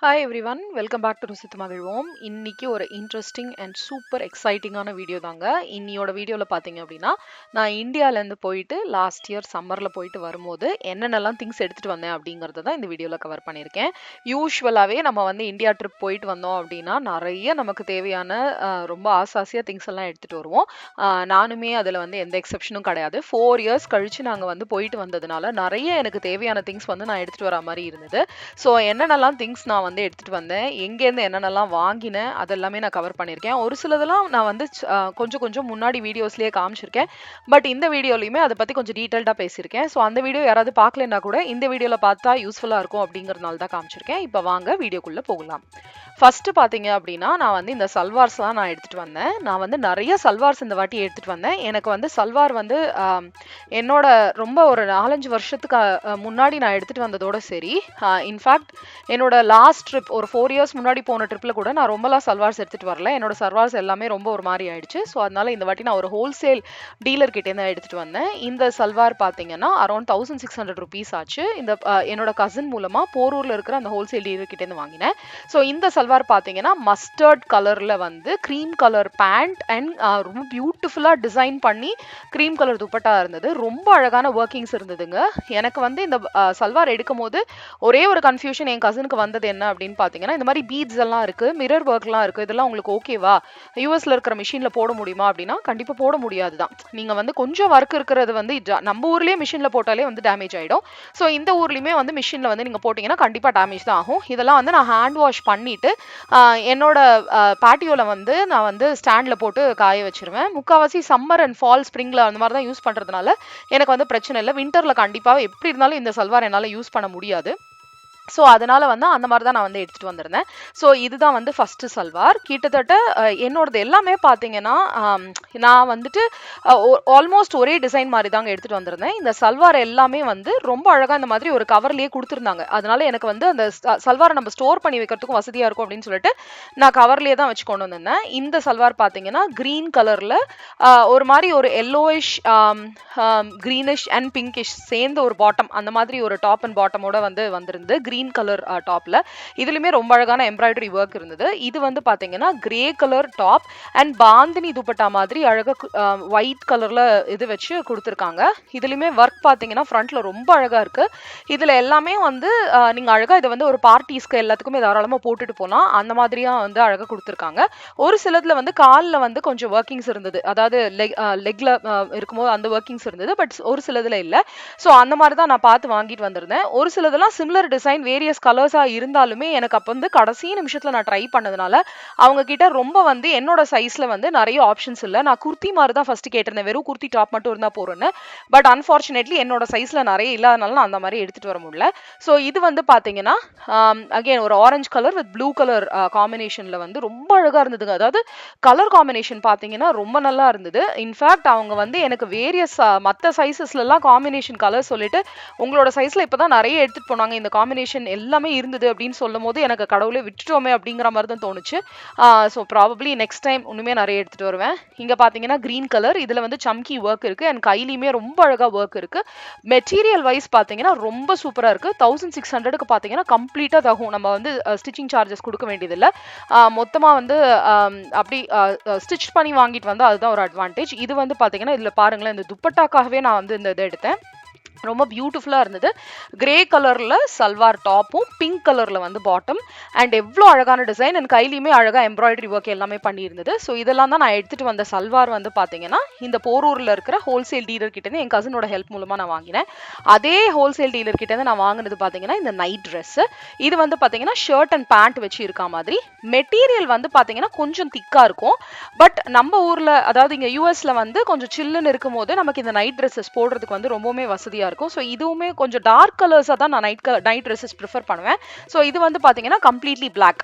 Hi everyone, welcome back to ருசித்து மகிழ்வோம். இன்னைக்கு ஒரு இன்ட்ரெஸ்டிங் அண்ட் சூப்பர் எக்ஸைட்டிங்கான வீடியோ தாங்க. இன்னியோட வீடியோவில் பார்த்தீங்க அப்படின்னா, நான் இந்தியாவிலேருந்து போயிட்டு லாஸ்ட் இயர் சம்மரில் போயிட்டு வரும்போது என்னென்னலாம் திங்ஸ் எடுத்துகிட்டு வந்தேன் அப்படிங்கிறத தான் இந்த வீடியோவில் கவர் பண்ணியிருக்கேன். யூஸ்வலாகவே நம்ம வந்து இந்தியா ட்ரிப் போயிட்டு வந்தோம் அப்படின்னா நிறைய நமக்கு தேவையான ரொம்ப ஆசாசியாக திங்ஸ் எல்லாம் எடுத்துகிட்டு வருவோம். நானுமே அதில் வந்து எந்த எக்ஸப்ஷனும் கிடையாது. 4 இயர்ஸ் கழித்து நாங்கள் வந்து போயிட்டு வந்ததுனால நிறைய எனக்கு தேவையான திங்ஸ் வந்து நான் எடுத்துகிட்டு வர மாதிரி இருந்தது. ஸோ என்னென்னலாம் திங்ஸ் நான் வந்து எடுத்துட்டு வந்தேன், எங்கேருந்து என்னென்னலாம் வாங்கினேன், அதெல்லாமே நான் கவர் பண்ணியிருக்கேன். ஒரு சிலதெல்லாம் நான் வந்து கொஞ்சம் கொஞ்சம் முன்னாடி வீடியோஸ்லேயே காமிச்சிருக்கேன். பட் இந்த வீடியோலையுமே அதை பற்றி கொஞ்சம் டீட்டெயில்டாக பேசியிருக்கேன். ஸோ அந்த வீடியோ யாராவது பார்க்கலன்னா கூட இந்த வீடியோவில் பார்த்தா யூஸ்ஃபுல்லாக இருக்கும் அப்படிங்கிறதுனால தான் காமிச்சிருக்கேன். இப்போ வாங்க வீடியோக்குள்ளே போகலாம். ஃபர்ஸ்ட் பார்த்தீங்க அப்படின்னா, நான் வந்து இந்த சல்வார்ஸ்லாம் நான் எடுத்துகிட்டு வந்தேன். நான் வந்து நிறைய சல்வார்ஸ் இந்த வாட்டி எடுத்துகிட்டு வந்தேன். எனக்கு வந்து சல்வார் வந்து என்னோட ரொம்ப ஒரு 4-5 வருஷத்துக்கு முன்னாடி நான் எடுத்துகிட்டு வந்ததோட சரி, இன்ஃபேக்ட் என்னோட லாஸ்ட் ட்ரிப் ஒரு 4 இயர்ஸ் முன்னாடி போன ட்ரிப்பில் கூட நான் ரொம்பலாம் சல்வார்ஸ் எடுத்துகிட்டு வரல. என்னோட சல்வார்ஸ் எல்லாமே ரொம்ப ஒரு மாதிரி ஆயிடுச்சு. ஸோ அதனால இந்த வாட்டி நான் ஒரு ஹோல்சேல் டீலர் கிட்டேருந்து எடுத்துகிட்டு வந்தேன். இந்த சல்வார் பார்த்தீங்கன்னா அரௌண்ட் 1600 ருபீஸ் ஆச்சு. இந்த என்னோட கசின் மூலமாக போரூரில் இருக்கிற அந்த ஹோல்சேல் டீலர் கிட்டேருந்து வாங்கினேன். ஸோ இந்த சல்வார் பார்த்தீங்கன்னா மஸ்டர்ட் கலரில் வந்து க்ரீம் கலர் பேண்ட் அண்ட் ரொம்ப பியூட்டிஃபுல்லாக டிசைன் பண்ணி க்ரீம் கலர் துப்பட்டா இருந்தது. ரொம்ப அழகான ஒர்க்கிங்ஸ் இருந்ததுங்க. எனக்கு வந்து இந்த சல்வார் எடுக்கும் போது ஒரே ஒரு கன்ஃபியூஷன் என் கசினுக்கு வந்தது என்ன அப்படின்னு பார்த்தீங்கன்னா, இந்த மாதிரி பீட்ஸ் எல்லாம் இருக்கு, மிரர் ஒர்க்லாம் இருக்கு, இதெல்லாம் உங்களுக்கு ஓகேவா, யூஎஸ்ல இருக்கிற மிஷினில் போட முடியுமா அப்படின்னா கண்டிப்பாக போட முடியாது தான். நீங்கள் வந்து கொஞ்சம் ஒர்க் இருக்கிறது வந்து நம்ம ஊர்லேயே மிஷினில் போட்டாலே வந்து டேமேஜ் ஆகிடும். ஸோ இந்த ஊர்லேயுமே வந்து மிஷினில் வந்து நீங்கள் போட்டிங்கன்னா கண்டிப்பாக டேமேஜ் தான் ஆகும். இதெல்லாம் வந்து நான் ஹேண்ட் வாஷ் பண்ணிட்டு என்னோட பேட்டியோவில் வந்து நான் வந்து ஸ்டாண்டில் போட்டு காய வச்சிருவேன். முக்கால்வாசி சம்மர் அண்ட் ஃபால் ஸ்ப்ரிங்கில் அந்த மாதிரி தான் யூஸ் பண்ணுறதுனால எனக்கு வந்து பிரச்சனை இல்லை. வின்டரில் கண்டிப்பாக எப்படி இருந்தாலும் இந்த சல்வார் என்னால் யூஸ் பண்ண முடியாது. ஸோ அதனால் வந்து அந்த மாதிரி தான் நான் வந்து எடுத்துகிட்டு வந்திருந்தேன். ஸோ இதுதான் வந்து ஃபஸ்ட்டு சல்வார். கிட்டத்தட்ட என்னோடது எல்லாமே பார்த்தீங்கன்னா நான் வந்துட்டு ஆல்மோஸ்ட் ஒரே டிசைன் மாதிரி தாங்க எடுத்துகிட்டு வந்திருந்தேன். இந்த சல்வார் எல்லாமே வந்து ரொம்ப அழகாக இந்த மாதிரி ஒரு கவர்லேயே கொடுத்துருந்தாங்க. அதனால எனக்கு வந்து அந்த சல்வாரை நம்ம ஸ்டோர் பண்ணி வைக்கிறதுக்கும் வசதியாக இருக்கும் அப்படின்னு சொல்லிட்டு நான் கவர்லேயே தான் வச்சு கொண்டு வந்திருந்தேன். இந்த சல்வார் பார்த்தீங்கன்னா க்ரீன் கலரில் ஒரு மாதிரி ஒரு எல்லோயிஷ் க்ரீனிஷ் அண்ட் பிங்கிஷ் சேர்ந்த ஒரு பாட்டம், அந்த மாதிரி ஒரு டாப் அண்ட் பாட்டமோட வந்து வந்திருந்து க்ரீன் கலர் டாப்ல. இதுலயுமே ரொம்ப அழகான எம்ப்ராய்டரி ஒர்க் இருந்தது. இது வந்து பாத்தீங்கன்னா grey colour top and bandhani dupatta மாதிரி அழகா ஒயிட் கலர்ல இது வச்சு கொடுத்துருக்காங்க. இதுலயுமே ஒர்க் பாத்தீங்கன்னா ஃப்ரண்ட்ல ரொம்ப அழகா இருக்கு. இதுல எல்லாமே வந்து நீங்க அழகா இதை வந்து ஒரு பார்ட்டிஸ்க்கு எல்லாத்துக்குமே தாராளமா போட்டுட்டு போலாம். அந்த மாதிரியா வந்து அழகா கொடுத்துருக்காங்க. ஒரு சிலதுல வந்து காலில் வந்து கொஞ்சம் ஒர்க்கிங்ஸ் இருந்தது, அதாவது லெக்ல இருக்கும்போது அந்த ஒர்க்கிங்ஸ் இருந்தது. பட் ஒரு சிலதுல இல்லை. ஸோ அந்த மாதிரி தான் நான் பார்த்து வாங்கிட்டு வந்திருந்தேன். ஒரு சிலதெல்லாம் சிமிலர் டிசைன் வேரியஸ் கலர்ஸா இருந்தாலுமே எனக்கு அப்போ வந்து கடைசி நிமிஷத்துல நான் ட்ரை பண்ணதுனால அவங்க கிட்ட ரொம்ப வந்து என்னோட சைஸ்ல வந்து நிறைய ஆப்ஷன்ஸ் இல்லை. நான் குர்த்தி மாதிரி தான் ஃபர்ஸ்ட் கேட்டிருந்தேன், வெறும் குர்த்தி டாப் மட்டும் இருந்தா போறேன்னு. பட் அன்ஃபார்ச்சுனேட்லி என்னோட சைஸ்ல நிறைய இல்லாதனால நான் அந்த மாதிரி எடுத்துட்டு வர முடியல. ஸோ இது வந்து பாத்தீங்கன்னா அகைன் ஒரு orange colour with blue colour காம்பினேஷன்ல வந்து ரொம்ப அழகா இருந்ததுங்க. அதாவது கலர் காம்பினேஷன் பாத்தீங்கன்னா ரொம்ப நல்லா இருந்தது. இன்ஃபேக்ட் அவங்க வந்து எனக்கு வேரியஸ் மற்ற சைசஸ்ல எல்லாம் காம்பினேஷன் கலர் சொல்லிட்டு உங்களோட சைஸ்ல இப்பதான் நிறைய எடுத்துட்டு போனாங்க, இந்த காம்பினேஷன் எல்லாமே இருந்தது அப்படின்னு சொல்லும் போது எனக்கு கடவுளே விட்டுட்டோமே அப்படிங்கிற மாதிரி தான் தோணுச்சு. ஸோ ப்ராபப்ளி நெக்ஸ்ட் டைம் இன்னுமே நிறைய எடுத்துட்டு வருவேன். இங்க பாத்தீங்கன்னா கிரீன் கலர், இதுல வந்து சம்கி ஒர்க் இருக்கு அண்ட் கையிலுமே ரொம்ப அழகா ஒர்க் இருக்கு. மெட்டீரியல் வைஸ் பாத்தீங்கன்னா ரொம்ப சூப்பரா இருக்கு. 1600க்கு பாத்தீங்கன்னா கம்ப்ளீட்டா தகும். நம்ம வந்து ஸ்டிச்சிங் சார்ஜஸ் கொடுக்க வேண்டியதில்லை. மொத்தமா வந்து அப்படி ஸ்டிச் பண்ணி வாங்கிட்டு வந்தா அதுதான் ஒரு அட்வான்டேஜ். இது வந்து பாத்தீங்கன்னா இதுல பாருங்களேன், இந்த துப்பட்டாக்காகவே நான் வந்து இந்த இதை எடுத்தேன். ரொம்ப பியூட்டிஃபுல்லாக இருந்தது. கிரே கலரில் சல்வார் டாப்பும் பிங்க் கலரில் வந்து பாட்டம் அண்ட் எவ்வளோ அழகான டிசைன் அண்ட் கையிலையுமே அழகாக எம்ப்ராய்டரி ஒர்க் எல்லாமே பண்ணியிருந்தது. ஸோ இதெல்லாம் தான் நான் எடுத்துகிட்டு வந்த சல்வார் வந்து பார்த்தீங்கன்னா இந்த போரூரில் இருக்கிற ஹோல்சேல் டீலர் கிட்டேருந்து என் கசினோட ஹெல்ப் மூலமாக நான் வாங்கினேன். அதே ஹோல்சேல் டீலர் கிட்டேருந்து நான் வாங்கினது பார்த்தீங்கன்னா இந்த நைட் ட்ரெஸ்ஸு. இது வந்து பார்த்தீங்கன்னா ஷர்ட் அண்ட் பேண்ட் வச்சு இருக்கா மாதிரி. மெட்டீரியல் வந்து பார்த்தீங்கன்னா கொஞ்சம் திக்காக இருக்கும். பட் நம்ம ஊரில், அதாவது இங்கே யூஎஸ்ல வந்து கொஞ்சம் சில்லுன்னு இருக்கும் போது நமக்கு இந்த நைட் ட்ரெஸ்ஸஸ் போடுறதுக்கு வந்து ரொம்பவுமே வசதியாக இருக்கும். ஸோ இதுவுமே கொஞ்சம் டார்க் கலர்ஸாக தான் நான் நைட் ட்ரெஸ்ஸஸ் ப்ரிஃபர் பண்ணுவேன். ஸோ இது வந்து பார்த்தீங்கன்னா கம்ப்ளீட்லி பிளாக்,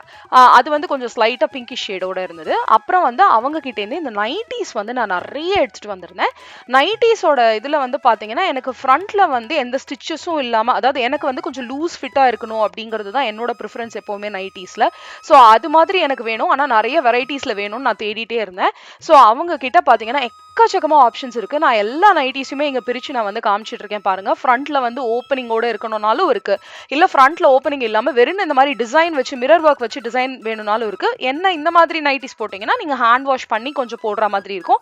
அது வந்து கொஞ்சம் ஸ்லைட்டாக பிங்கிஷ் ஷேடோட இருந்தது. அப்புறம் வந்து அவங்க கிட்டேருந்து இந்த நைட்டிஸ் வந்து நான் நிறைய எடுத்துகிட்டு வந்திருந்தேன். நைட்டிஸோட இதில் வந்து பார்த்தீங்கன்னா எனக்கு ஃப்ரண்ட்ல வந்து எந்த ஸ்டிச்சஸும் இல்லாமல், அதாவது எனக்கு வந்து கொஞ்சம் லூஸ் ஃபிட்டாக இருக்கணும் அப்படிங்கிறது தான் என்னோட ப்ரிஃபரன்ஸ் எப்போவுமே நைட்டிஸில். ஸோ அது மாதிரி எனக்கு வேணும், ஆனால் நிறைய வெரைட்டிஸில் வேணும்னு நான் தேடிட்டே இருந்தேன். ஸோ அவங்க கிட்ட பார்த்தீங்கன்னா எக்கச்சக்கமாக ஆப்ஷன்ஸ் இருக்குது. நான் எல்லா நைட்டிஸுமே இங்கே பிரித்து நான் வந்து காமிச்சிட்டு இருக்கேன் பாருங்க. பாருங்க. ஃப்ரண்ட்ல வந்து ஓப்பனிங்கோட இருக்கணும்னாலும் இருக்கு. இல்ல ஃப்ரண்ட்ல ஓப்பனிங் இல்லாம வெறும் இந்த மாதிரி டிசைன் வச்சு மிரர் ஒர்க் வச்சு டிசைன் வேணும்னாலும் இருக்கு. என்ன இந்த மாதிரி நைட்டிஸ் போட்டீங்கன்னா நீங்க ஹேண்ட் வாஷ் பண்ணி கொஞ்சம் போடுற மாதிரி இருக்கும்.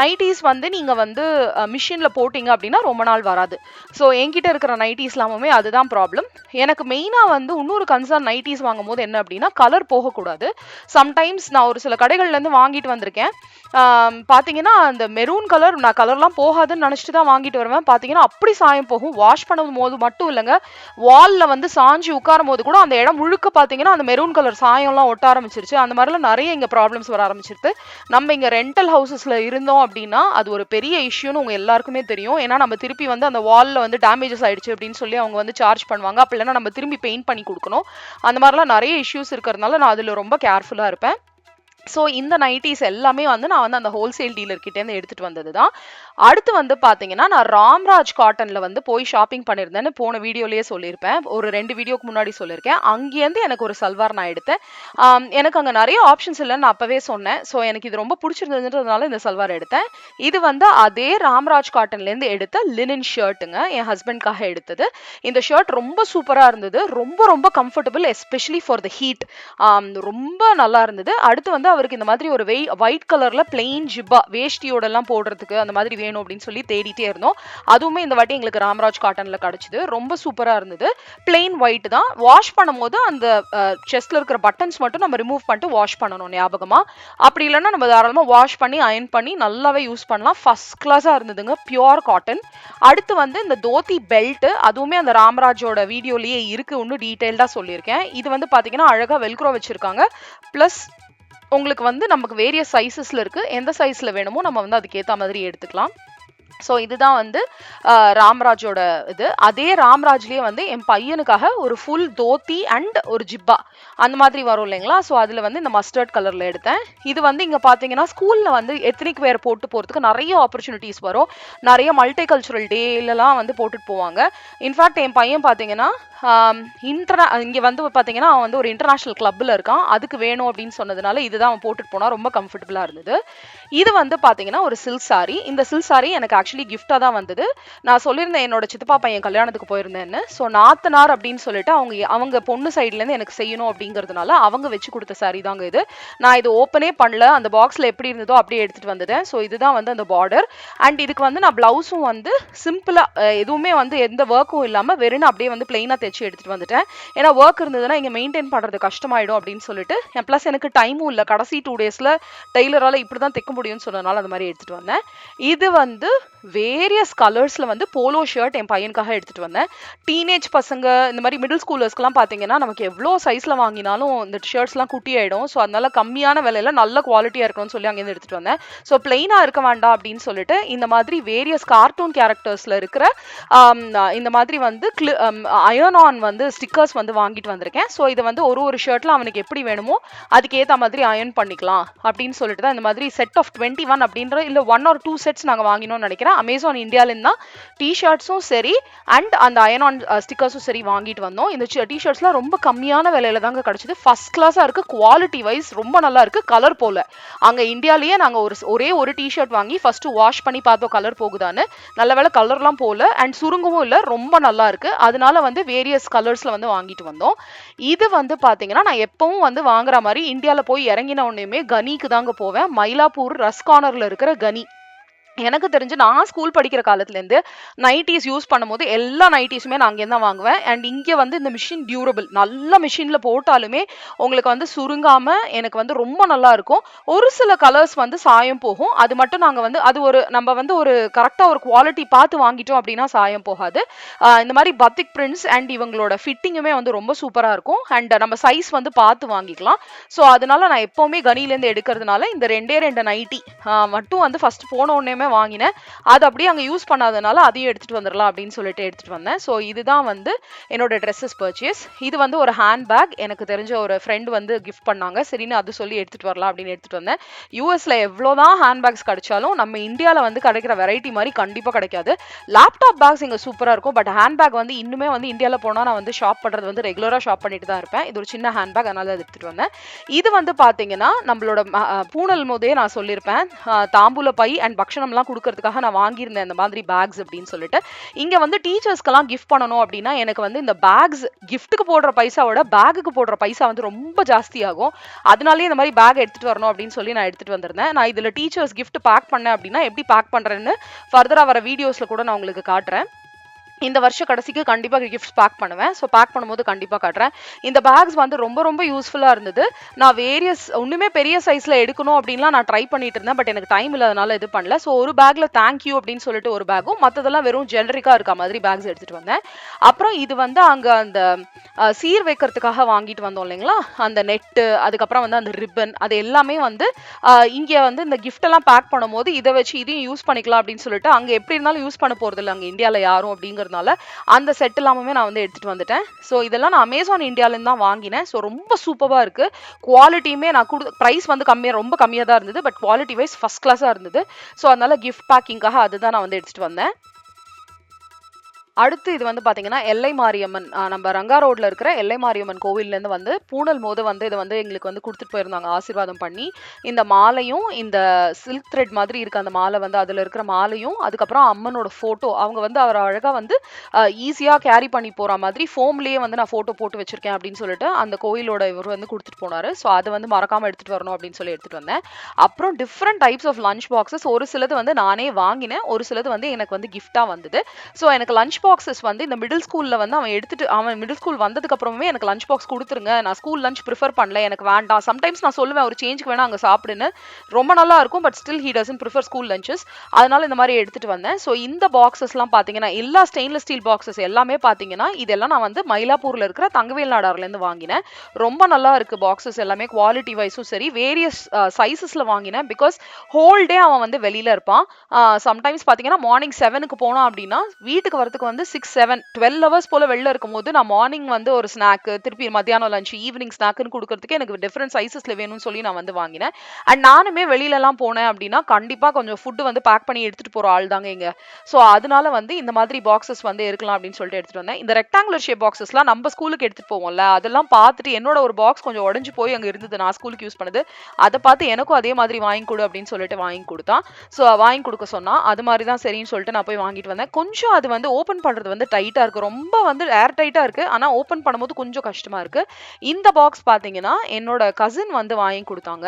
நைட்டிஸ் வந்து நீங்க வந்து மிஷின்ல போட்டீங்க அப்படின்னா ரொம்ப நாள் வராது. ஸோ என்கிட்ட இருக்கிற நைட்டிஸ் எல்லாமே அதுதான் ப்ராப்ளம். எனக்கு மெயினா வந்து இன்னொரு கன்சர்ன் நைட்டிஸ் வாங்கும் போது என்ன அப்படின்னா கலர் போகக்கூடாது. சம்டைம்ஸ் நான் ஒரு சில கடைகள்ல இருந்து வாங்கிட்டு வந்திருக்கேன். பாத்தீங்கன்னா அந்த மெரூன் கலர் நான் கலர்லாம் போகாதுன்னு நினைச்சிட்டு தான் வாங்கிட்டு வருவேன். பாத்தீங்கன்னா அப்படி சாயம் போகும். வாஷ் பண்ணும் போது மட்டும் இல்லைங்க, வால்ல வந்து சாஞ்சி உட்காரும் போது கூட அந்த இடம் முழுக்க பாத்தீங்கன்னா அந்த மெரூன் கலர் சாயம்லாம் ஒட்ட ஆரம்பிச்சிருச்சு. அந்த மாதிரிலாம் நிறைய இங்க ப்ராப்ளம்ஸ் வர ஆரம்பிச்சிருது. நம்ம இங்க ரெண்டல் ஹவுசஸ்ல இருந்தோம் அப்படின்னா அது ஒரு பெரிய இஷ்யூன்னு உங்க எல்லாருக்குமே தெரியும். ஏன்னா நம்ம திருப்பி வந்து அந்த வால்ல வந்து டேமேஜஸ் ஆயிடுச்சு அப்படின்னு சொல்லி அவங்க வந்து சார்ஜ் பண்ணுவாங்க. அப்படி இல்லைன்னா நம்ம திரும்பி பெயிண்ட் பண்ணி கொடுக்கணும். அந்த மாதிரிலாம் நிறைய இஷ்யூஸ் இருக்கிறதுனால நான் அதுல ரொம்ப கேர்ஃபுல்லா இருப்பேன். ஸோ இந்த நைட்டிஸ் எல்லாமே வந்து நான் வந்து அந்த ஹோல்சேல் டீலர் கிட்டேருந்து எடுத்துட்டு வந்தது தான். அடுத்து வந்து பார்த்தீங்கன்னா நான் ராம்ராஜ் காட்டனில் வந்து போய் ஷாப்பிங் பண்ணியிருந்தேன்னு போன வீடியோலேயே சொல்லியிருப்பேன். ஒரு 2 வீடியோக்கு முன்னாடி சொல்லியிருக்கேன். அங்கேருந்து எனக்கு ஒரு சல்வார் நான் எடுத்தேன். எனக்கு அங்கே நிறைய ஆப்ஷன்ஸ் இல்லைன்னு நான் அப்போவே சொன்னேன். ஸோ எனக்கு இது ரொம்ப பிடிச்சிருந்ததுன்றதுனால இந்த சல்வார் எடுத்தேன். இது வந்து அதே ராம்ராஜ் காட்டன்லேருந்து எடுத்த லினன் ஷர்ட்டுங்க. என் ஹஸ்பண்ட்காக எடுத்தது. இந்த ஷர்ட் ரொம்ப சூப்பராக இருந்தது. ரொம்ப ரொம்ப comfortable, especially for the heat. ரொம்ப நல்லா இருந்தது. அடுத்து வந்து அவருக்கு இந்த மாதிரி ஒரு ஒயிட் கலர்ல பிளெயின் ஜிப்பா வேஷ்டியோட எல்லாம் போடுறதுக்கு அந்த மாதிரி வேணும் அப்படின்னு சொல்லி தேடிட்டே இருந்தோம். அதுவுமே இந்த வாட்டி எங்களுக்கு ராம்ராஜ் காட்டன்ல கிடைச்சது. ரொம்ப சூப்பரா இருந்தது. பிளெயின் ஒயிட் தான். வாஷ் பண்ணும்போது அந்த செஸ்ட்ல இருக்கிற பட்டன்ஸ் மட்டும் நம்ம ரிமூவ் பண்ணிட்டு வாஷ் பண்ணணும் ஞாபகமா. அப்படி இல்லைன்னா நம்ம தாராளமா வாஷ் பண்ணி அயன் பண்ணி நல்லாவே யூஸ் பண்ணலாம். ஃபர்ஸ்ட் கிளாஸா இருந்ததுங்க. Pure cotton. அடுத்து வந்து இந்த தோத்தி பெல்ட், அதுவுமே அந்த ராம்ராஜோட வீடியோலயே இருக்கு. இன்னும் டீடைல்டா சொல்லியிருக்கேன். இது வந்து பாத்தீங்கன்னா அழகா வெல்க்ரோ வச்சிருக்காங்க. பிளஸ் உங்களுக்கு வந்து நமக்கு வேரியஸ் சைஸஸ்ல இருக்கு. எந்த சைஸ்ல வேணுமோ நம்ம வந்து அதுக்கு ஏத்த மாதிரி எடுத்துக்கலாம். ஸோ இதுதான் வந்து ராம்ராஜோட இது. அதே ராம்ராஜ்லயே வந்து என் பையனுக்காக ஒரு ஃபுல் தோத்தி அண்ட் ஒரு ஜிப்பா அந்த மாதிரி வரும் இல்லைங்களா. ஸோ அதுல வந்து இந்த மஸ்டர்ட் கலர்ல எடுத்தேன். இது வந்து இங்க பாத்தீங்கன்னா ஸ்கூல்ல வந்து எத்னிக் வேர் போட்டு போறதுக்கு நிறைய ஆப்பர்ச்சுனிட்டிஸ் வரும். நிறைய மல்டி கல்ச்சுரல் டேலாம் வந்து போட்டுட்டு போவாங்க. இன்ஃபேக்ட் என் பையன் பாத்தீங்கன்னா இங்க வந்து பாத்தீங்கன்னா அவன் வந்து ஒரு இன்டர்நேஷனல் கிளப்ல இருக்கான். அதுக்கு வேணும் அப்படின்னு சொன்னதுனால இதுதான் அவன் போட்டுட்டு போனா ரொம்ப கம்ஃபர்டபுளா இருந்தது. இது வந்து பாத்தீங்கன்னா ஒரு சில்க் சாரி. இந்த சில்க் சாரி எனக்கு ஆக்சுவலி கிஃப்டா தான் வந்தது. நான் சொல்லியிருந்தேன் என்னோட சித்தப்பா பையன் கல்யாணத்துக்கு போயிருந்தேன்னு. ஸோ நாத்தனார் அப்படின்னு சொல்லிட்டு அவங்க பொண்ணு சைட்ல இருந்து எனக்கு செய்யணும் அப்படிங்கிறதுனால அவங்க வச்சு கொடுத்த சாரி தாங்க இது. நான் இது ஓப்பனே பண்ணல. அந்த பாக்ஸ்ல எப்படி இருந்ததோ அப்படியே எடுத்துட்டு வந்தேன். ஸோ இதுதான் வந்து அந்த பார்டர். அண்ட் இதுக்கு வந்து நான் பிளவுஸும் வந்து சிம்பிளா எதுவுமே வந்து எந்த ஒர்க்கும் இல்லாம வெறும் அப்படியே வந்து பிளெயினா தைச்சு எடுத்துட்டு வந்துட்டேன். ஏன்னா ஒர்க் இருந்ததுன்னா இங்க மெயின்டைன் பண்றது கஷ்டமாயிடும் அப்படின்னு சொல்லிட்டு, பிளஸ் எனக்கு டைமும் இல்லை. கடைசி 2 டேஸ்ல டெய்லரால இப்படிதான் தைக்க முடியும்னு சொன்னதுனால அந்த மாதிரி எடுத்துட்டு வந்தேன். இது வந்து வேரியஸ் கலர்ஸ்ல வந்து போலோ ஷர்ட் என் பையனுக்காக எடுத்துட்டு வந்தேன். டீனேஜ் பசங்க இந்த மாதிரி மிடில் ஸ்கூலர்ஸ்க்குலாம் பாத்தீங்கன்னா நமக்கு எவ்வளோ சைஸ்ல வாங்கினாலும் இந்த ஷர்ட்ஸ்லாம் குட்டி ஆயிடும். ஸோ அதனால கம்மியான விலையில நல்ல குவாலிட்டியா இருக்கணும்னு சொல்லி அங்கேருந்து எடுத்துட்டு வந்தேன். ஸோ பிளெயினா இருக்க வேண்டாம் அப்படின்னு சொல்லிட்டு இந்த மாதிரி வேரியஸ் கார்ட்டூன் கேரக்டர்ஸ்ல இருக்கிற இந்த மாதிரி வந்து அயர்ன் ஆன் வந்து ஸ்டிக்கர்ஸ் வந்து வாங்கிட்டு வந்திருக்கேன். ஸோ இதை வந்து ஒரு ஷர்ட்ல அவனுக்கு எப்படி வேணுமோ அதுக்கு ஏற்ற மாதிரி அயர்ன் பண்ணிக்கலாம் அப்படின்னு சொல்லிட்டு தான் இந்த மாதிரி செட் ஆஃப் 21 அப்படின்ற இல்லை 1 or 2 செட்ஸ் நாங்கள் வாங்கினோம்னு நினைக்கிறேன். அமேசான் இந்தியாவிலேருந்து தான் டிஷர்ட்ஸும் சரி அண்ட் அந்த அயர்ன் ஆன் ஸ்டிக்கர்ஸும் சரி வாங்கிட்டு வந்தோம். இந்த டிஷர்ட்ஸ்லாம் ரொம்ப கம்மியான விலையில தாங்க கிடைச்சது. ஃபர்ஸ்ட் கிளாஸா இருக்கு. குவாலிட்டி வைஸ் ரொம்ப நல்லா இருக்கு. கலர் போல அங்க இந்தியாலேயே நாங்கள் ஒரே ஒரு டிஷர்ட் வாங்கி ஃபர்ஸ்ட் வாஷ் பண்ணி பார்த்தோம் கலர் போகுதான்னு. நல்ல வேலை கலர்லாம் போல அண்ட் சுருங்கவும் இல்லை. ரொம்ப நல்லா இருக்கு. அதனால வந்து வேரியஸ் கலர்ஸ்ல வந்து வாங்கிட்டு வந்தோம். இது வந்து பாத்தீங்கன்னா நான் எப்பவும் வந்து வாங்குற மாதிரி இந்தியால போய் இறங்கின உடனேயுமே கனிக்கு தாங்க போவேன். மயிலாப்பூர் ரஸ் கார்னர்ல இருக்கிற கனி. எனக்கு தெரிஞ்சு நான் ஸ்கூல் படிக்கிற காலத்துலேருந்து நைட்டிஸ் யூஸ் பண்ணும்போது எல்லா நைட்டிஸுமே நான் அங்கேருந்து தான் வாங்குவேன். அண்ட் இங்கே வந்து இந்த மிஷின் டியூரபிள், நல்ல மிஷினில் போட்டாலுமே உங்களுக்கு வந்து சுருங்காமல் எனக்கு வந்து ரொம்ப நல்லா இருக்கும். ஒரு சில கலர்ஸ் வந்து சாயம் போகும். அது மட்டும் நாங்கள் வந்து அது நம்ம வந்து ஒரு கரெக்டாக ஒரு குவாலிட்டி பார்த்து வாங்கிட்டோம் அப்படின்னா சாயம் போகாது. இந்த மாதிரி பத்திக் பிரிண்ட்ஸ் அண்ட் இவங்களோட ஃபிட்டிங்குமே வந்து ரொம்ப சூப்பராக இருக்கும். அண்ட் நம்ம சைஸ் வந்து பார்த்து வாங்கிக்கலாம். ஸோ அதனால நான் எப்போவுமே கனிலேருந்து எடுக்கிறதுனால இந்த 2 நைட்டி மட்டும் வந்து ஃபர்ஸ்ட் போன உடனே வாங்கினேன். அது அப்படியே அங்க யூஸ் பண்ணாதனால அதையும் எடுத்துட்டு வந்துடலாம் அப்படின்னு சொல்லிட்டு எடுத்துட்டு வந்தேன். ஸோ இதுதான் வந்து என்னோட ட்ரெஸ்ஸஸ் பர்ச்சேஸ். இது வந்து ஒரு ஹேண்ட் பேக் எனக்கு தெரிஞ்ச ஒரு ஃப்ரெண்ட் வந்து கிஃப்ட் பண்ணாங்க. சரின்னு அது சொல்லி எடுத்துட்டு வரலாம் அப்படின்னு எடுத்துட்டு வந்தேன். யூஎஸ்ல எவ்வளோதான் ஹேண்ட் பேக்ஸ் கிடைச்சாலும் நம்ம இந்தியாவில் வந்து கிடைக்கிற வெரைட்டி மாதிரி கண்டிப்பாக கிடைக்காது. லேப்டாப் பேக்ஸ் இங்கே சூப்பராக இருக்கும். பட் ஹேண்ட் பேக் வந்து இன்னுமே வந்து இந்தியாவில் போனால் நான் வந்து ஷாப் பண்ணுறது வந்து ரெகுலராக ஷாப் பண்ணிட்டு தான் இருப்பேன். இது ஒரு சின்ன ஹேண்ட் பேக், அதனால எடுத்துட்டு வந்தேன். இது வந்து பார்த்தீங்கன்னா நம்மளோட பூனல் போதே நான் சொல்லியிருப்பேன், தாம்பூல பை அண்ட் பக்ஷணம்லாம் ப்ரெசென்டேஷன்லாம் கொடுக்கறதுக்காக நான் வாங்கியிருந்தேன் இந்த மாதிரி பேக்ஸ் அப்படின்னு சொல்லிட்டு. இங்க வந்து டீச்சர்ஸ்க்கெல்லாம் கிஃப்ட் பண்ணணும் அப்படின்னா எனக்கு வந்து இந்த பேக்ஸ் கிஃப்ட்டுக்கு போடுற பைசாவோட பேக்குக்கு போடுற பைசா வந்து ரொம்ப ஜாஸ்தி ஆகும். அதனாலேயே இந்த மாதிரி பேக் எடுத்துட்டு வரணும் அப்படின்னு சொல்லி நான் எடுத்துட்டு வந்திருந்தேன். நான் இதுல டீச்சர்ஸ் கிஃப்ட் பேக் பண்ணேன் அப்படின்னா எப்படி பேக் பண்றேன்னு ஃபர்தரா வர வீடியோஸ்ல கூட நான் உங்களுக்கு காட்டுறேன். இந்த வருஷ கடைசிக்கு கண்டிப்பா கிஃப்ட்ஸ் பேக் பண்ணுவேன். ஸோ பேக் பண்ணும்போது கண்டிப்பா காட்டுறேன். இந்த பேக்ஸ் வந்து ரொம்ப ரொம்ப யூஸ்ஃபுல்லா இருந்தது. நான் ஒண்ணுமே பெரிய சைஸ்ல எடுக்கணும் அப்படின்லாம் நான் ட்ரை பண்ணிட்டு இருந்தேன். பட் எனக்கு டைம் இல்லாதனால இது பண்ணல. ஸோ ஒரு பேக்ல தேங்க்யூ அப்படின்னு சொல்லிட்டு ஒரு பேக்கும், மற்றதெல்லாம் வெறும் ஜெனரிக்கா இருக்க மாதிரி பேக்ஸ் எடுத்துட்டு வந்தேன். அப்புறம் இது வந்து அங்க அந்த சீர் வைக்கிறதுக்காக வாங்கிட்டு வந்தோம் இல்லைங்களா, அந்த நெட்டு, அதுக்கப்புறம் வந்து அந்த ரிப்பன், அது எல்லாமே வந்து இங்க வந்து இந்த கிஃப்ட் எல்லாம் பேக் பண்ணும்போது இதை வச்சு இதையும் யூஸ் பண்ணிக்கலாம் அப்படின்னு சொல்லிட்டு, அங்க எப்படி இருந்தாலும் யூஸ் பண்ண போறது இல்லை அங்க இந்தியால யாரும் அப்படிங்கிற அந்த செட் எல்லாமே நான் வந்து எடுத்துட்டு வந்துட்டேன். ஸோ இதெல்லாம் நான் அமேசான் இந்தியாவிலேருந்து தான் வாங்கினேன். ஸோ ரொம்ப சூப்பராக இருக்கு. குவாலிட்டியுமே நான் ப்ரைஸ் வந்து ரொம்ப கம்மியாக தான் இருந்தது. பட் குவாலிட்டி வைஸ் ஃபர்ஸ்ட் கிளாஸாக இருந்தது. ஸோ அதனால கிஃப்ட் பேக்கிங்காக அதுதான் நான் வந்து எடுத்துட்டு வந்தேன். அடுத்து இது வந்து பாத்தீங்கன்னா எல்லை மாரியம்மன், நம்ம ரங்கா ரோட்ல இருக்கிற எல்லை மாரியம்மன் கோவில்ல இருந்து வந்து பூனல் போது வந்து இதை வந்து எங்களுக்கு வந்து கொடுத்துட்டு போயிருந்தாங்க ஆசீர்வாதம் பண்ணி. இந்த மாலையும் இந்த சில்க் த்ரெட் மாதிரி இருக்க அந்த மாலை வந்து அதுல இருக்கிற மாலையும், அதுக்கப்புறம் அம்மனோட போட்டோ, அவங்க வந்து அவர் அழகா வந்து ஈஸியா கேரி பண்ணி போற மாதிரி ஃபோம்லயே வந்து நான் போட்டோ போட்டு வச்சிருக்கேன் அப்படின்னு சொல்லிட்டு அந்த கோயிலோட இவர் வந்து கொடுத்துட்டு போனாரு. ஸோ அதை வந்து மறக்காம எடுத்துட்டு வரணும் அப்படின்னு சொல்லி எடுத்துட்டு வந்தேன். அப்புறம் different types of lunch boxes, ஒரு சிலது வந்து நானே வாங்கினேன், ஒரு சிலது வந்து எனக்கு வந்து கிஃப்டா வந்தது. ஸோ எனக்கு லஞ்ச் பாக்ஸஸ் வந்து இந்த மிடில் ஸ்கூல்ல வந்து அவன் மிடில் ஸ்கூல் வந்ததுக்கு அப்புறமே எனக்கு லஞ்ச் பாக்ஸ் கொடுத்துருங்க, நான் ஸ்கூல் லஞ்ச் ப்ரிஃபர் பண்ணல, எனக்கு வேண்டாம். சம்டைம்ஸ் நான் சொல்லுவேன் ஒரு சேஞ்சுக்கு வேணா அங்கே சாப்பிடுன்னு, ரொம்ப நல்லா இருக்கும். But still he doesn't prefer school lunges. அதனால இந்த மாதிரி எடுத்துட்டு வந்தேன். ஸோ இந்த பாக்ஸஸ்லாம் பார்த்தீங்கன்னா எல்லா ஸ்டெயின்லெஸ் ஸ்டீல் பாக்ஸஸ் எல்லாமே பார்த்தீங்கன்னா இதெல்லாம் நான் வந்து மயிலாப்பூர்ல இருக்கிற தங்கவேல் நாடார்லேருந்து வாங்கினேன். ரொம்ப நல்லா இருக்கு பாக்ஸஸ் எல்லாமே, குவாலிட்டி வைஸும் சரி. வேரியஸ் சைஸஸ்ல வாங்கினேன். பிகாஸ் ஹோல் டே அவன் வந்து வெளியில இருப்பான். சம்டைம்ஸ் பார்த்தீங்கன்னா மார்னிங் 7க்கு போனோம் அப்படின்னா வீட்டுக்கு வரதுக்கு வந்து 6, 7, 12 ஹவர்ஸ் போல வெளில இருக்கும் போது நான் மார்னிங் வந்து ஒரு ஸ்நாக், திருப்பி மத்தியானம் லஞ்ச், ஈவினிங் ஸ்நாக்னு கொடுக்கறதுக்கு எனக்கு டிஃப்ரெண்ட் சைஸஸ்ல வேணும்னு சொல்லி நான் வந்து வாங்கினேன். அண்ட் நானுமே வெளியில எல்லாம் போனேன் அப்படின்னா கண்டிப்பா கொஞ்சம் ஃபுட் வந்து பேக் பண்ணி எடுத்துட்டு போற ஆள் தாங்க இங்க. ஸோ அதனால வந்து இந்த மாதிரி பாக்ஸஸ் வந்து இருக்கலாம் அப்படின்னு சொல்லிட்டு எடுத்துட்டு வந்தேன். இந்த ரெக்டாங்குலர் ஷேப் பாக்ஸஸ்லாம் நம்ம ஸ்கூலுக்கு எடுத்துட்டு போவோம்ல, அதெல்லாம் பார்த்துட்டு என்னோட ஒரு பாக்ஸ் கொஞ்சம் உடஞ்சு போய் அங்க இருந்தது, நான் ஸ்கூலுக்கு யூஸ் பண்ணது. அதை பார்த்து எனக்கும் அதே மாதிரி வாங்கி கொடு அப்படின்னு சொல்லிட்டு வாங்கி கொடுத்தான். ஸோ வாங்கி கொடுக்க சொன்னா, அது மாதிரி தான் சரின்னு சொல்லிட்டு நான் போய் வாங்கிட்டு வந்தேன். கொஞ்சம் அது வந்து ஓப்பன் பண்றது வந்து டைட்டா இருக்கு, ரொம்ப வந்து ஏர் டைட்டா இருக்கு. ஆனா ஓப்பன் பண்ணும்போது கொஞ்சம் கஷ்டமா இருக்கு. இந்த பாக்ஸ் பாத்தீங்கன்னா என்னோட கசின் வந்து வாங்கி கொடுத்தாங்க.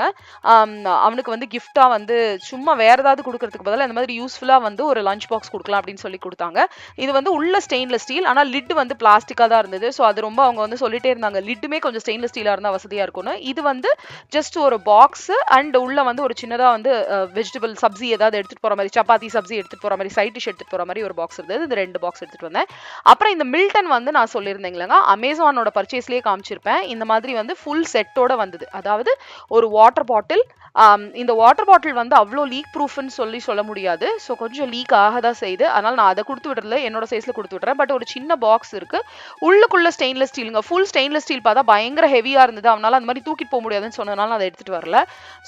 அவனுக்கு வந்து கிஃப்டா வந்து சும்மா வேற ஏதாவது கொடுக்கறதுக்கு பதிலா இந்த மாதிரி யூஸ்ஃபுல்லா வந்து ஒரு லஞ்ச் பாக்ஸ் கொடுக்கலாம் அப்படின்னு சொல்லி கொடுத்தாங்க. இது வந்து உள்ள ஸ்டெயின்லெஸ் ஸ்டீல், ஆனா லிட் வந்து பிளாஸ்டிக்கா தான் இருந்தது. ஸோ அது ரொம்ப அவங்க வந்து சொல்லிட்டே இருந்தாங்க லிட்டுமே கொஞ்சம் ஸ்டெயின்லெஸ் ஸ்டீலா இருந்தா வசதியா இருக்கும்னு. இது வந்து ஜஸ்ட் ஒரு பாக்ஸ் அண்ட் உள்ள வந்து ஒரு சின்னதா வந்து வெஜிடபிள் சப்ஜி ஏதாவது எடுத்துட்டு போற மாதிரி, சப்பாத்தி சப்ஜி எடுத்துட்டு போற மாதிரி, சைட் டிஷ் எடுத்துட்டு போற மாதிரி ஒரு பாக்ஸ் இருந்தது. இந்த 2 பாக்ஸ் எடுத்துட்டு வந்தேன். அப்புறம் இந்த மில்டன் வந்து நான் சொல்லியிருந்தேன் இல்லைங்க, அமேசானோட பர்ச்சேஸ்லயே காமிச்சிருப்பேன். இந்த மாதிரி வந்து ஃபுல் செட்டோட வந்தது. அதாவது ஒரு வாட்டர் பாட்டில், இந்த வாட்டர் பாட்டில் வந்து அவ்வளோ லீக் ப்ரூஃப்னு சொல்ல முடியாது. ஸோ கொஞ்சம் லீக் ஆக தான் செய்யுது. அதனால நான் அதை கொடுத்து விடுறதுல என்னோட சைஸ்ல கொடுத்து விடுறேன். பட் ஒரு சின்ன பாக்ஸ் இருக்கு, உள்ளுக்குள்ள ஸ்டெயின்லெஸ் ஸ்டீலுங்க, ஃபுல் ஸ்டெயின்லெஸ் ஸ்டீல். பார்த்தா பயங்கர ஹெவியா இருந்தது, அவனால அந்த மாதிரி தூக்கிட்டு போக முடியாதுன்னு சொன்னதுனால நான் அதை எடுத்துட்டு வரல.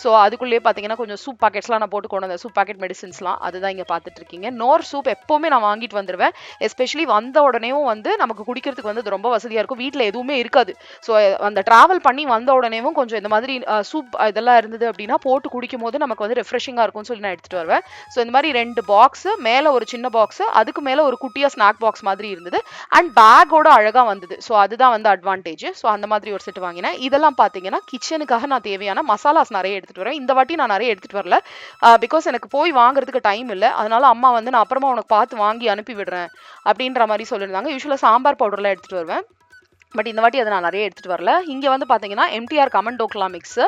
ஸோ அதுக்குள்ளேயே பார்த்தீங்கன்னா கொஞ்சம் சூப் பாக்கெட்ஸ்லாம் நான் போட்டு கொண்டு வந்தேன், சூப் பாக்கெட் மெடிசின்ஸ்லாம். அதுதான் இங்கே பார்த்துட்டு இருக்கீங்க. நோர் சூப் எப்பவுமே நான் வாங்கிட்டு வந்துடுவேன். எஸ்பெஷலி வந்த உடனேவும் வந்து நமக்கு குடிக்கிறதுக்கு வந்து ரொம்ப வசதியா இருக்கும். வீட்டில் எதுவுமே இருக்காது. ஸோ அந்த டிராவல் பண்ணி வந்த உடனேவும் கொஞ்சம் இந்த மாதிரி சூப் இதெல்லாம் இருந்தது அப்படின்னா போட்டு குடிக்கும் போது நமக்கு வந்து ரெஃப்ரெஷிங்கா இருக்கும்னு சொல்லி நான் எடுத்துட்டு வருவேன். ஸோ இந்த மாதிரி 2 பாக்ஸ், மேல ஒரு சின்ன பாக்ஸ், அதுக்கு மேல ஒரு குட்டியா ஸ்நாக் பாக்ஸ் மாதிரி இருந்தது. அண்ட் பேக்கோட அழகா வந்தது. ஸோ அதுதான் வந்து அட்வான்டேஜ். ஸோ அந்த மாதிரி ஒரு செட் வாங்கினேன். இதெல்லாம் பார்த்தீங்கன்னா கிச்சனுக்காக நான் தேவையான மசாலாஸ் நிறைய எடுத்துட்டு வரேன். இந்த வாட்டி நான் நிறைய எடுத்துட்டு வரல, பிகாஸ் எனக்கு போய் வாங்குறதுக்கு டைம் இல்லை. அதனால அம்மா வந்து நான் அப்புறமா உனக்கு பார்த்து வாங்கி அனுப்பி விடுறேன் அப்படின்ற மாதிரி சொல்லியிருந்தாங்க. யூஸ்வலாக சாம்பார் பவுடர்லாம் எடுத்துட்டு வருவேன். பட் இந்த வாட்டி அதை நான் நிறைய எடுத்துட்டு வரல. இங்க வந்து பாத்தீங்கன்னா எம்டிஆர் கமண்டோக்லா மிக்ஸ்,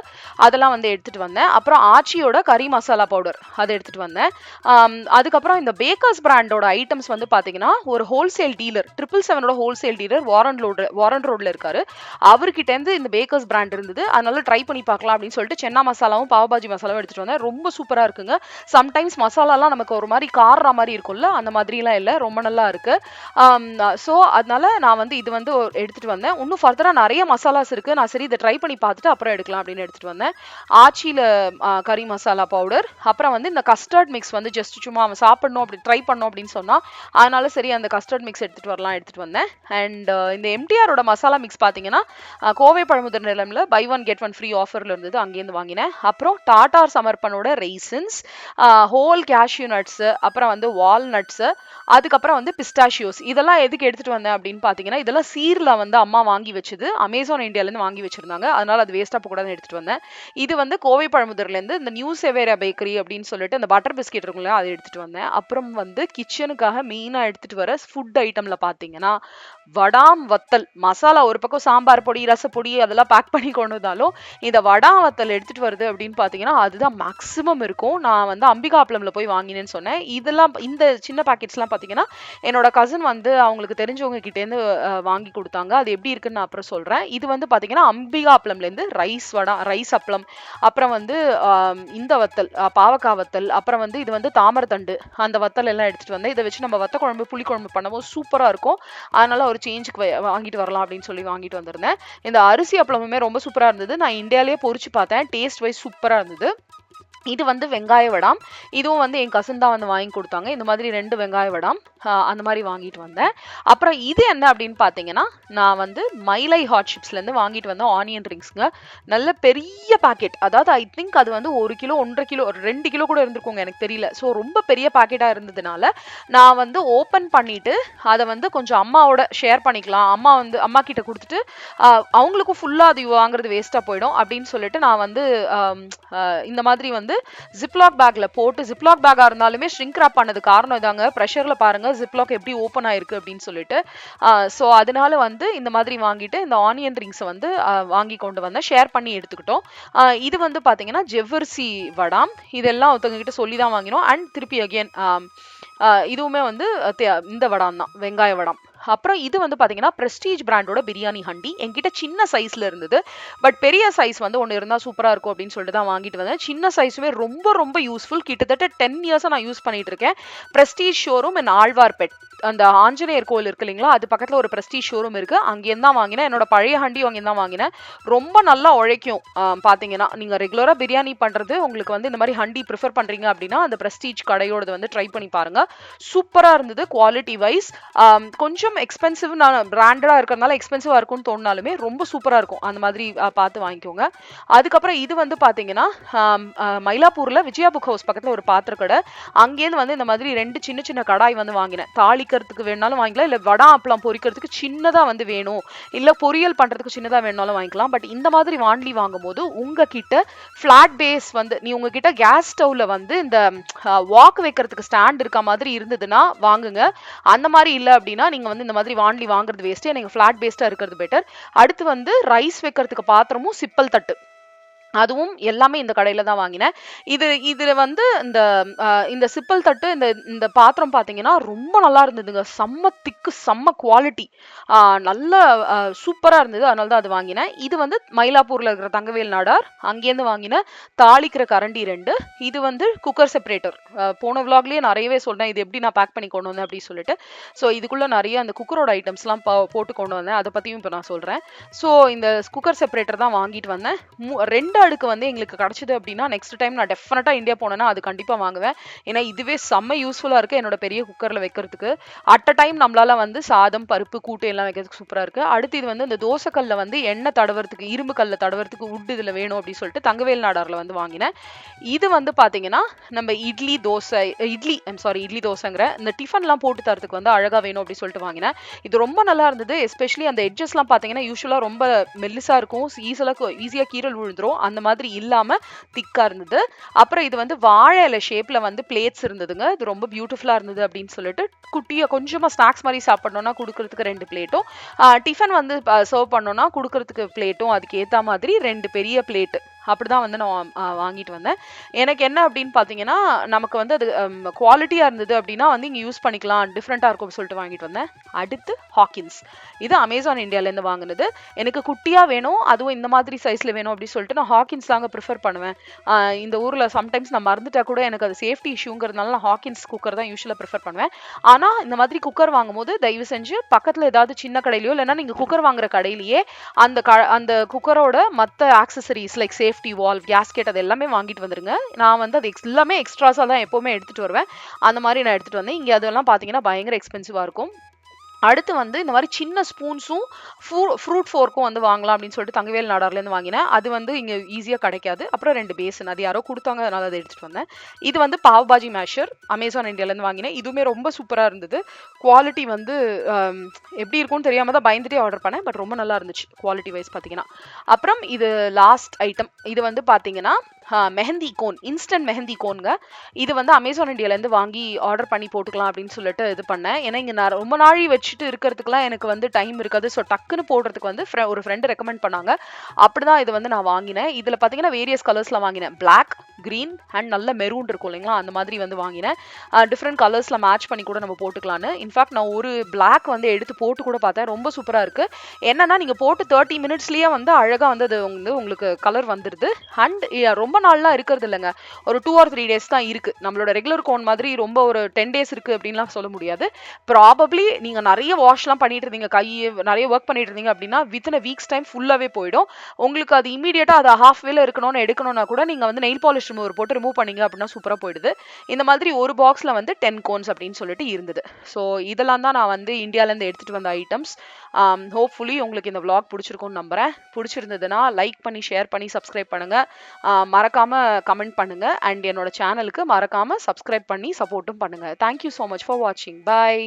அதெல்லாம் வந்து எடுத்துட்டு வந்தேன். அப்புறம் ஆச்சியோட கறி மசாலா பவுடர் அதை எடுத்துட்டு வந்தேன். அதுக்கப்புறம் இந்த பேக்கர்ஸ் பிராண்டோட ஐட்டம்ஸ் வந்து பாத்தீங்கன்னா ஒரு wholesale dealer, 777 wholesale dealer Warren ரோட்ல இருக்காரு. அவர்கிட்ட இருந்து இந்த பேக்கர்ஸ் பிராண்ட் இருந்தது. அதனால ட்ரை பண்ணி பார்க்கலாம் அப்படின்னு சொல்லிட்டு சென்னா மசாலாவும் பாவபாஜி மசாலாவும் எடுத்துட்டு வந்தேன். ரொம்ப சூப்பரா இருக்குங்க. சம்டைம்ஸ் மசாலாலாம் நமக்கு ஒரு மாதிரி கார மாதிரி இருக்கும்ல, அந்த மாதிரிலாம் இல்லை, ரொம்ப நல்லா இருக்கு. ஸோ அதனால நான் வந்து இது வந்து எடுத்துட்டு வந்தேன். இன்னும் ஃபர்தரா நிறைய மசாலாஸ் இருக்கு. நான் சரி இதை ட்ரை பண்ணி பார்த்துட்டு அப்புறம் எடுக்கலாம் அப்படின்னு எடுத்துட்டு வந்தேன். ஆச்சியில கறி மசாலா பவுடர், அப்புறம் வந்து இந்த கஸ்டர்ட் மிக்ஸ் வந்து ஜஸ்ட் சும்மா அவன் சாப்பிடணும் அப்படி ட்ரை பண்ணணும் அப்படின்னு சொன்னா, அதனால சரி அந்த கஸ்டர்ட் மிக்ஸ் எடுத்துட்டு வந்தேன். அண்ட் இந்த எம்டிஆரோட மசாலா மிக்ஸ் பார்த்தீங்கன்னா கோவை பழமுதிர் நிலையம்ல buy one get one free ஆஃபர்ல இருந்தது, அங்கேருந்து வாங்கினேன். அப்புறம் டாடார் சமர்ப்பனோட ரெய்சன்ஸ், ஹோல் கேஷ்யூ நட்ஸ், அப்புறம் வந்து வால்நட்ஸ், அதுக்கப்புறம் வந்து பிஸ்டாஷியோஸ். இதெல்லாம் எதுக்கு எடுத்துட்டு வந்தேன் அப்படின்னு பாத்தீங்கன்னா, இதெல்லாம் சீர்ல வந்து அம்மா வாங்கி வச்சது, அமேசான் இந்தியால இருந்து வாங்கி வச்சிருந்தாங்க. அதனால அது வேஸ்டா போகக்கூடாதுன்னு எடுத்துட்டு வந்தேன். இது வந்து கோவை பழமுதிர்ல இருந்து இந்த நியூ செவேரா பேக்கரி அப்படின்னு சொல்லிட்டு அந்த பட்டர் பிஸ்கெட் இருக்குல்ல, அதை எடுத்துட்டு வந்தேன். அப்புறம் வந்து கிச்சனுக்காக மெயினா எடுத்துட்டு வர ஃபுட் ஐட்டம்ல பாத்தீங்கன்னா வடாம் வத்தல் மசாலா, ஒரு பக்கம் சாம்பார் பொடி ரசப்பொடி அதெல்லாம் பேக் பண்ணி கொண்டு வந்தாலும் இந்த வடாம் வத்தல் எடுத்துட்டு வருது அப்படின்னு பாத்தீங்கன்னா அதுதான் மேக்ஸிமம் இருக்கும். நான் வந்து அம்பிகாப்ளம்ல போய் வாங்கினேன்னு சொன்னேன். இதெல்லாம் இந்த சின்ன பாக்கெட்ஸ்லாம் பாத்தீங்கன்னா என்னோட கசின் வந்து அவங்களுக்கு தெரிஞ்சவங்க கிட்ட இருந்து வாங்கி கொடுத்தாங்க. அது எப்படி இருக்குன்னு நான் அப்புறம் சொல்றேன். இது வந்து பாத்தீங்கன்னா அம்பிகாப்ளம்ல இருந்து ரைஸ் அப்பளம், அப்புறம் வந்து இந்த வத்தல் பாவக்காய் வத்தல், அப்புறம் வந்து இது வந்து தாமரத்தண்டு, அந்த வத்தல் எல்லாம் எடுத்துட்டு வந்தேன். இதை வச்சு நம்ம வத்த குழம்பு புளி குழம்பு பண்ணும்போது சூப்பரா இருக்கும். அதனால ஒரு சேஞ்சுக்கு வாங்கிட்டு வரலாம் அப்படின்னு சொல்லி வாங்கிட்டு வந்திருந்தேன். இந்த அரிசி அப்பளமுமே ரொம்ப சூப்பரா இருந்தது. நான் இந்தியாலேயே பொரிச்சு பார்த்தேன், டேஸ்ட் வைஸ் சூப்பரா இருந்தது. இது வந்து வெங்காய வடாம், இதுவும் வந்து என் கசின் தான் வந்து வாங்கி கொடுத்தாங்க. இந்த மாதிரி 2 வெங்காய வடாம் அந்த மாதிரி வாங்கிட்டு வந்தேன். அப்புறம் இது என்ன அப்படின்னு பார்த்தீங்கன்னா, நான் வந்து மைலை ஹாட் சிப்ஸ்லேருந்து வாங்கிட்டு வந்தேன் ஆனியன் ரிங்ஸ்ங்க. நல்ல பெரிய பாக்கெட், அதாவது ஐ திங்க் அது வந்து 1 கிலோ 1.5 கிலோ 2 கிலோ கூட இருந்திருக்குங்க, எனக்கு தெரியல. ஸோ ரொம்ப பெரிய பாக்கெட்டாக இருந்ததுனால நான் வந்து ஓப்பன் பண்ணிட்டு அதை வந்து கொஞ்சம் அம்மாவோட ஷேர் பண்ணிக்கலாம், அம்மா கிட்ட கொடுத்துட்டு அவங்களுக்கும் ஃபுல்லாக அது வாங்குறது வேஸ்ட்டாக போயிடும் அப்படின்னு சொல்லிட்டு நான் வந்து இந்த மாதிரி வந்து ஜிப்லாக் பேக்ல போட்டு, ஜிப்லாக் பேக்கா இருந்தாலுமே ஷ்ரிங்க் ராப் பண்ணது காரணம் இதாங்க. ப்ரெஷர்ல பாருங்க ஜிப்லாக் எப்படி ஓப்பன் ஆயிருக்கு அப்படின்னு சொல்லிட்டு. ஸோ அதனால வந்து இந்த மாதிரி வாங்கிட்டு இந்த ஆனியன் ரிங்ஸை வந்து வாங்கி கொண்டு வந்தேன், ஷேர் பண்ணி எடுத்துக்கிட்டோம். இது வந்து பாத்தீங்கன்னா ஜெவ்வரிசி வடாம், இதெல்லாம் ஒருத்தவங்க கிட்ட சொல்லி தான் வாங்கினோம். அண்ட் திருப்பி அகேன் இதுவுமே வந்து இந்த வடாம் தான், வெங்காய வடாம். அப்புறம் இது வந்து பாத்தீங்கன்னா பிரஸ்டீஜ் பிராண்டோட பிரியாணி ஹண்டி. என்கிட்ட சின்ன சைஸ்ல இருந்தது, பட் பெரிய சைஸ் வந்து ஒன்று இருந்தா சூப்பரா இருக்கும் அப்படின்னு சொல்லிட்டு தான் வாங்கிட்டு வந்தேன். சின்ன சைஸுமே ரொம்ப ரொம்ப யூஸ்ஃபுல். கிட்டத்தட்ட 10 இயர்ஸா நான் யூஸ் பண்ணிட்டு இருக்கேன். பிரஸ்டீஜ் ஷோரூம் இன் ஆழ்வார்பேட், அந்த ஆஞ்சநேயர் கோயில் இருக்கு இல்லைங்களா, அது பக்கத்துல ஒரு பிரஸ்டீஜ் ஷோரூம் இருக்கு, அங்கேருந்து தான் வாங்கினேன். என்னோட பழைய ஹண்டி அங்கேருந்து தான் வாங்கினேன். ரொம்ப நல்லா உழைக்கும். பாத்தீங்கன்னா நீங்க ரெகுலரா பிரியாணி பண்றது உங்களுக்கு வந்து இந்த மாதிரி ஹண்டி ப்ரிஃபர் பண்றீங்க அப்படின்னா அந்த பிரஸ்டீஜ் கடையோட வந்து ட்ரை பண்ணி பாருங்க. சூப்பரா இருந்தது குவாலிட்டி வைஸ். கொஞ்சம் எக்ஸ்பென்சிவ், நான் பிராண்டடா இருக்கிறதுனால எக்ஸ்பென்சிவா இருக்கும்னு தோணுனாலுமே ரொம்ப சூப்பரா இருக்கும். அந்த மாதிரி பார்த்து வாங்கிக்கோங்க. அதுக்கப்புறம் இது வந்து பாத்தீங்கன்னா மயிலாப்பூர்ல விஜயா புக் ஹவுஸ் பக்கத்துல ஒரு பாத்திர கடை, அங்கேருந்து வந்து இந்த மாதிரி 2 சின்ன சின்ன கடாய் வந்து வாங்கினேன். தாளிக்கிறதுக்கு வேணாலும் வாங்கிக்கலாம், இல்ல வடா அப்பளம் பொரிக்கிறதுக்கு சின்னதா வந்து வேணும், இல்ல பொரியல் பண்றதுக்கு சின்னதா வேணாலும் வாங்கிக்கலாம். பட் இந்த மாதிரி வாண்டி வாங்கும்போது உங்ககிட்ட பிளாட் பேஸ் வந்து உங்ககிட்ட கேஸ் ஸ்டவ்ல வந்து இந்த வாக் வைக்கிறதுக்கு ஸ்டாண்ட் இருக்க மாதிரி இருந்ததுன்னா வாங்குங்க. அந்த மாதிரி இல்ல அப்படின்னா நீங்க வந்து இந்த மாதிரி வாண்டி வாங்குறது வேஸ்ட். நீங்க பிளாட் பேஸ்டா இருக்கிறது பெட்டர். அடுத்து வந்து ரைஸ் வைக்கிறதுக்கு பாத்திரமும் சிப்பல் தட்டு, அதுவும் எல்லாமே இந்த கடையில தான் வாங்கினேன். இதுல வந்து இந்த சிப்பல் தட்டு, இந்த பாத்திரம் பாத்தீங்கன்னா ரொம்ப நல்லா இருந்ததுங்க. செம்ம திக்கு, செம்ம குவாலிட்டி, நல்ல சூப்பரா இருந்தது. அதனால தான் அது வாங்கினேன். இது வந்து மயிலாப்பூர்ல இருக்கிற தங்கவேல் நாடார், அங்கேருந்து வாங்கினேன். தாளிக்கிற கரண்டி 2. இது வந்து குக்கர் செப்பரேட்டர். போன விளாக்லயே நிறையவே சொன்னேன் இது எப்படி நான் பேக் பண்ணி கொண்டு வந்தேன் அப்படின்னு சொல்லிட்டு. ஸோ இதுக்குள்ள நிறைய அந்த குக்கரோட ஐட்டம்ஸ்லாம் போட்டு கொண்டு வந்தேன், அதை பத்தியும் இப்போ நான் சொல்றேன். ஸோ இந்த குக்கர் செப்பரேட்டர் தான் வாங்கிட்டு வந்தேன். 2 அடுக்கு வந்து எங்களுக்கு கிடைச்சது அப்படின்னா நெக்ஸ்ட் டைம் நான் டெஃபினட்டா இந்தியா போனேன்னா அது கண்டிப்பா வாங்குவேன். ஏன்னா இதுவே செம்ம யூஸ்ஃபுல்லா இருக்கு என்னோட பெரிய குக்கர்ல வைக்கிறதுக்கு. அட் அ டைம் நம்மளால வந்து சாதம் பருப்பு கூட்டு எல்லாம் வைக்கிறதுக்கு சூப்பரா இருக்கு. அடுத்து இது வந்து இந்த தோசைக்கல்ல வந்து எண்ணெய் தடவறதுக்கு, இரும்பு கல்ல தடவறதுக்கு உட் இதுல வேணும் அப்படின்னு சொல்லிட்டு தங்கவேல் நாடார்ல வந்து வாங்கினேன். இது வந்து பாத்தீங்கன்னா நம்ம இட்லி தோசைங்கிற இந்த டிஃபன்லாம் போட்டு தரதுக்கு வந்து அழகா வேணும் அப்படின்னு சொல்லிட்டு வாங்கினேன். இது ரொம்ப நல்லா இருந்தது. எஸ்பெஷலி அந்த எட்ஜஸ்லாம் பாத்தீங்கன்னா யூஸ்வலா ரொம்ப மெல்லிசா இருக்கும், ஈஸியா கீரல் விழுந்துரும். அந்த மாதிரி இல்லாம திக்கா இருந்தது. அப்புறம் இது வந்து வாழை இலை ஷேப்ல வந்து பிளேட்ஸ் இருந்ததுங்க. இது ரொம்ப பியூட்டிஃபுல்லா இருந்தது அப்படின்னு சொல்லிட்டு குட்டியா கொஞ்சமா ஸ்நாக்ஸ் மாதிரி சாப்பிடணும்னா கொடுக்கறதுக்கு 2 பிளேட்டும், டிஃபன் வந்து சர்வ் பண்ணோம்னா கொடுக்கறதுக்கு பிளேட்டும், அதுக்கு ஏத்த மாதிரி 2 பெரிய பிளேட் அப்படிதான் வந்து நான் வாங்கிட்டு வந்தேன். எனக்கு என்ன அப்படின்னு பார்த்தீங்கன்னா, நமக்கு வந்து அது குவாலிட்டியா இருந்தது அப்படின்னா வந்து இங்க யூஸ் பண்ணிக்கலாம். டிஃப்ரெண்ட்டா இருக்கும்னு சொல்லிட்டு வாங்கிட்டு வந்தேன். அடுத்து ஹாக்கின்ஸ். இது அமேசான் இந்தியாலேருந்து வாங்குனது. எனக்கு குட்டியா வேணும், அதுவும் இந்த மாதிரி சைஸ்ல வேணும் அப்படின்னு சொல்லிட்டு நான் ஹாக்கின்ஸ் தாங்க ப்ரிஃபர் பண்ணுவேன். இந்த ஊர்ல சம்டைம்ஸ் நான் மறந்துட்டா கூட எனக்கு அது சேஃப்டி இஷ்யூங்கிறதுனால நான் ஹாக்கின்ஸ் குக்கர் தான் யூசுவலா ப்ரிஃபர் பண்ணுவேன். ஆனா இந்த மாதிரி குக்கர் வாங்கும்போது தயவு செஞ்சு பக்கத்துல ஏதாவது சின்ன கடையிலயோ இல்லைன்னா நீங்க குக்கர் வாங்குற கடையிலேயே அந்த குக்கரோட மத்த accessories like safety valve, gasket அது எல்லாமே வாங்கிட்டு வந்துருங்க. நான் வந்து அது எல்லாமே எக்ஸ்ட்ராஸா தான் எப்பவுமே எடுத்துட்டு வருவேன். அந்த மாதிரி நான் எடுத்துட்டு வந்தேன். இங்க அதெல்லாம் பார்த்தீங்கன்னா பயங்கர எக்ஸ்பென்சிவா இருக்கும். அடுத்து வந்து இந்த மாதிரி சின்ன ஸ்பூன்ஸும் ஃப்ரூட் ஃபோர்க்கும் வந்து வாங்கலாம் அப்படின்னு சொல்லிட்டு தங்கவேல் நாடார்லேருந்து வாங்கினேன். அது வந்து இங்கே ஈஸியாக கிடைக்காது. அப்புறம் 2 பேசன் அது யாரோ கொடுத்தாங்க, அதனால அதை எடுத்துகிட்டு வந்தேன். இது வந்து பாவ் பாஜி மேஷர் அமேசான் இந்தியாவிலேருந்து வாங்கினேன். இதுவுமே ரொம்ப சூப்பராக இருந்தது. குவாலிட்டி வந்து எப்படி இருக்கும்னு தெரியாம தான் பயந்துட்டே ஆர்டர் பண்ணேன். பட் ரொம்ப நல்லா இருந்துச்சு குவாலிட்டி வைஸ் பார்த்தீங்கன்னா. அப்புறம் இது லாஸ்ட் ஐட்டம். இது வந்து பார்த்தீங்கன்னா மெஹந்தி கோன், இன்ஸ்டன்ட் மெஹந்தி கோன்ங்க. இது வந்து அமேசான் இந்தியாவிலேருந்து வாங்கி ஆர்டர் பண்ணி போட்டுக்கலாம் அப்படின்னு சொல்லிட்டு இது பண்ணேன். ஏன்னா இங்கே நான் ரொம்ப நாள் வச்சுட்டு இருக்கிறதுக்குலாம் எனக்கு வந்து டைம் இருக்காது. ஸோ டக்குன்னு போடுறதுக்கு வந்து ஒரு ஃப்ரெண்டு ரெக்கமெண்ட் பண்ணாங்க. அப்படிதான் இது வந்து நான் வாங்கினேன். இதில் பார்த்தீங்கன்னா வேரியஸ் கலர்ஸில் வாங்கினேன். பிளாக், கிரீன் அண்ட் நல்ல மெரூன் இருக்கும் இல்லைங்களா, அந்த மாதிரி வந்து வாங்கினேன். டிஃப்ரெண்ட் கலர்ஸில் மேட்ச் பண்ணி கூட நம்ம போட்டுக்கலான்னு. இன்ஃபேக்ட் நான் ஒரு பிளாக் வந்து எடுத்து போட்டு கூட பார்த்தேன். ரொம்ப சூப்பராக இருக்குது. என்னன்னா நீங்கள் போட்டு 30 மினிட்ஸ்லேயே வந்து அழகாக வந்து அது வந்து உங்களுக்கு கலர் வந்துடுது. அண்ட் ரொம்ப நாள்லாம் இருக்கிறது இல்லைங்க. ஒரு 2 or 3 டேஸ் தான் இருக்குது. நம்மளோட ரெகுலர் கோன் மாதிரி ரொம்ப ஒரு 10 டேஸ் இருக்குது அப்படின்லாம் சொல்ல முடியாது. ப்ராபப்ளி நீங்கள் நிறைய வாஷ்லாம் பண்ணிட்டு இருந்தீங்க, நிறைய ஒர்க் பண்ணிட்டு இருந்தீங்க அப்படின்னா வித்தின் அ வீக்ஸ் டைம் ஃபுல்லாகவே போயிடும். உங்களுக்கு அது இமீடியட்டாக அது ஹாஃப் வேல இருக்கணும்னு எடுக்கணும்னா கூட நீங்கள் வந்து நெயில் பாலிஷ் ரிமூவர் போட்டு ரிமூவ் பண்ணீங்க அப்படின்னா சூப்பராக போயிடுது. இந்த மாதிரி ஒரு பாக்ஸில் வந்து 10 கோன்ஸ் அப்படின்னு சொல்லிட்டு இருந்தது. ஸோ இதெல்லாம் தான் நான் வந்து இந்தியாவிலேருந்து எடுத்துகிட்டு வந்த ஐட்டம்ஸ். ஹோப்ஃபுல்லி உங்களுக்கு இந்த vlog பிடிச்சிருக்கும்னு நம்புகிறேன். பிடிச்சிருந்ததுன்னா லைக் பண்ணி, ஷேர் பண்ணி, சப்ஸ்கிரைப் பண்ணுங்கள். மறக்காம கமெண்ட் பண்ணுங்க. அண்ட் என்னோட சேனலுக்கு மறக்காம சப்ஸ்கிரைப் பண்ணி சப்போர்ட்டும் பண்ணுங்க. தேங்க்யூ ஸோ மச் ஃபார் வாட்சிங். பாய்.